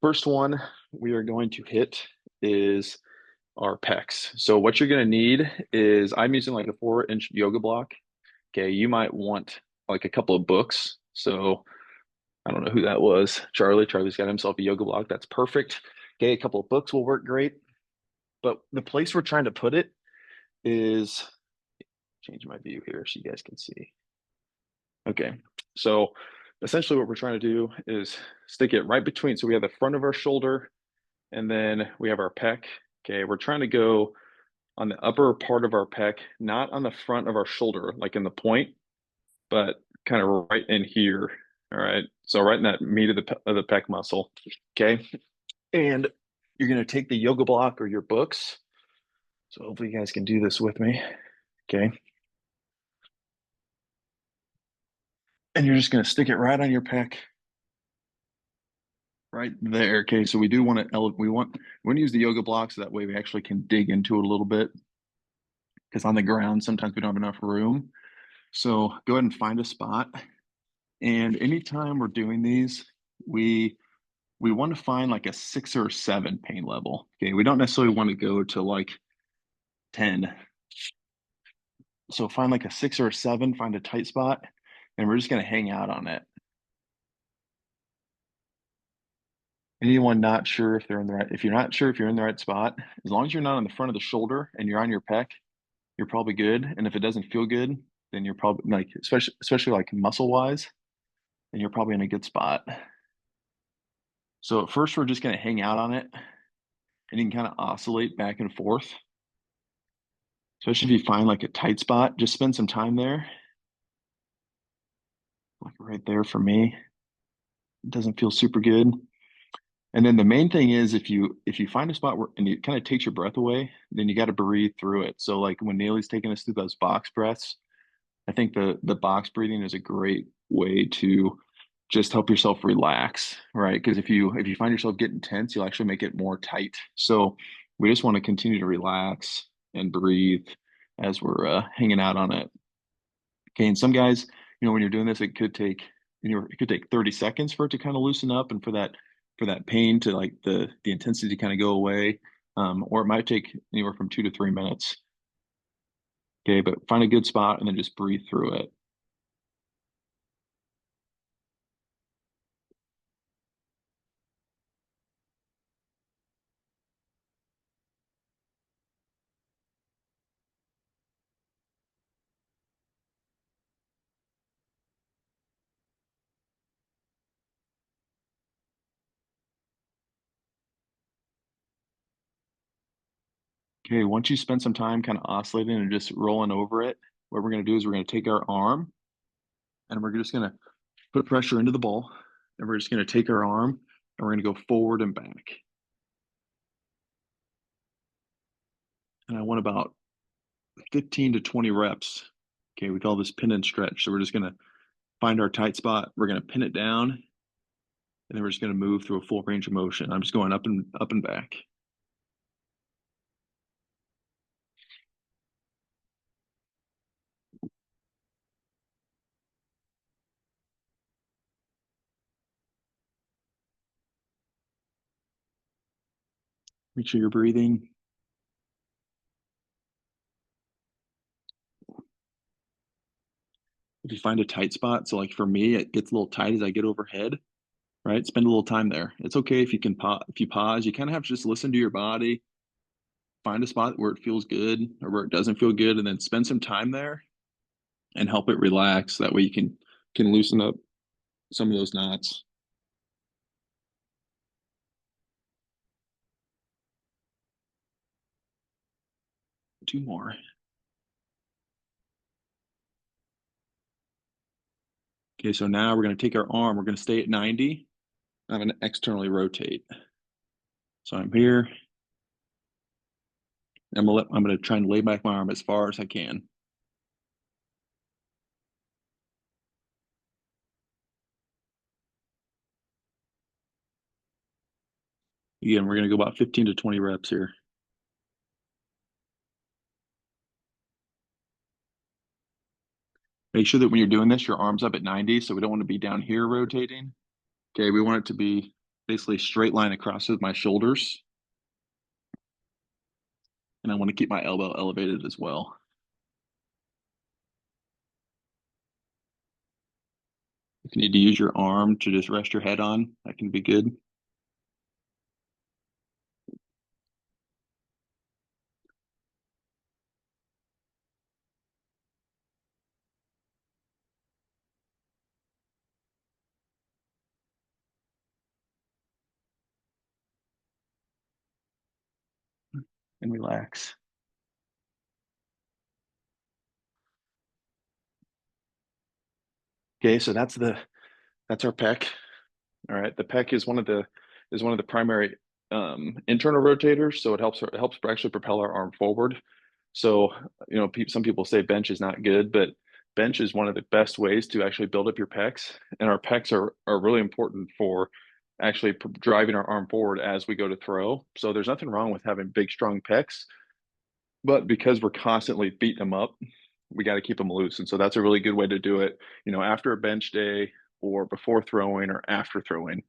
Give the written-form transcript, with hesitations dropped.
First one we are going to hit is our pecs. So what you're going to need is I'm using like a 4-inch yoga block. Okay, you might want like a couple of books. So I don't know who that was. Charlie. Charlie's got himself a yoga block. That's perfect. Okay, a couple of books will work great. But the place we're trying to put it is change my view here so you guys can see. Okay, so essentially what we're trying to do is stick it right between. So we have the front of our shoulder and then we have our pec. Okay, we're trying to go on the upper part of our pec, not on the front of our shoulder, like in the point, but kind of right in here. All right, so right in that meat of the pec muscle. Okay, and you're gonna take the yoga block or your books. So hopefully you guys can do this with me. Okay, and you're just gonna stick it right on your pec, right there. Okay, so we do want to we want to use the yoga block so that way we actually can dig into it a little bit because on the ground sometimes we don't have enough room. So go ahead and find a spot. And anytime we're doing these, we we want to find like a 6 or 7 pain level. Okay, we don't necessarily want to go to like 10. So find like a 6 or 7, find a tight spot, and we're just gonna hang out on it. Anyone not sure if they're in the right, if you're not sure if you're in the right spot, as long as you're not on the front of the shoulder and you're on your pec, you're probably good. And if it doesn't feel good, then you're probably like, especially like muscle wise, then you're probably in a good spot. So at first, we're just going to hang out on it and you can kind of oscillate back and forth. Especially if you find like a tight spot, just spend some time there. Like right there for me, it doesn't feel super good. And then the main thing is if you find a spot where and it kind of takes your breath away, then you got to breathe through it. So like when Nailie's taking us through those box breaths, I think the box breathing is a great way to just help yourself relax, right? Because if you find yourself getting tense, you'll actually make it more tight. So we just want to continue to relax and breathe as we're hanging out on it. Okay, and some guys, when you're doing this, it could take 30 seconds for it to kind of loosen up and for that pain to like the intensity to kind of go away. Or it might take anywhere from 2 to 3 minutes. Okay, but find a good spot and then just breathe through it. Okay, once you spend some time kind of oscillating and just rolling over it, what we're going to do is we're going to take our arm and we're just going to put pressure into the ball. And we're just going to take our arm and we're going to go forward and back. And I want about 15 to 20 reps. Okay, we call this pin and stretch. So we're just going to find our tight spot. We're going to pin it down and then we're just going to move through a full range of motion. I'm just going up and back. Make sure you're breathing. If you find a tight spot, so like for me, it gets a little tight as I get overhead, right? Spend a little time there. It's okay if you can if you pause, you kind of have to just listen to your body, find a spot where it feels good or where it doesn't feel good, and then spend some time there and help it relax. That way you can loosen up some of those knots. 2 more. Okay, so now we're going to take our arm, we're going to stay at 90. I'm going to externally rotate. So I'm here. I'm going to try and lay back my arm as far as I can. Again, we're going to go about 15 to 20 reps here. Make sure that when you're doing this, your arm's up at 90. So we don't want to be down here rotating. Okay, we want it to be basically straight line across with my shoulders, and I want to keep my elbow elevated as well. If you need to use your arm to just rest your head on, that can be good. And relax. Okay, so that's our pec. All right, the pec is one of the primary internal rotators, so it helps actually propel our arm forward. So, some people say bench is not good, but bench is one of the best ways to actually build up your pecs, and our pecs are really important for actually driving our arm forward as we go to throw. So there's nothing wrong with having big, strong pecs, but because we're constantly beating them up, we got to keep them loose. And so that's a really good way to do it, after a bench day or before throwing or after throwing.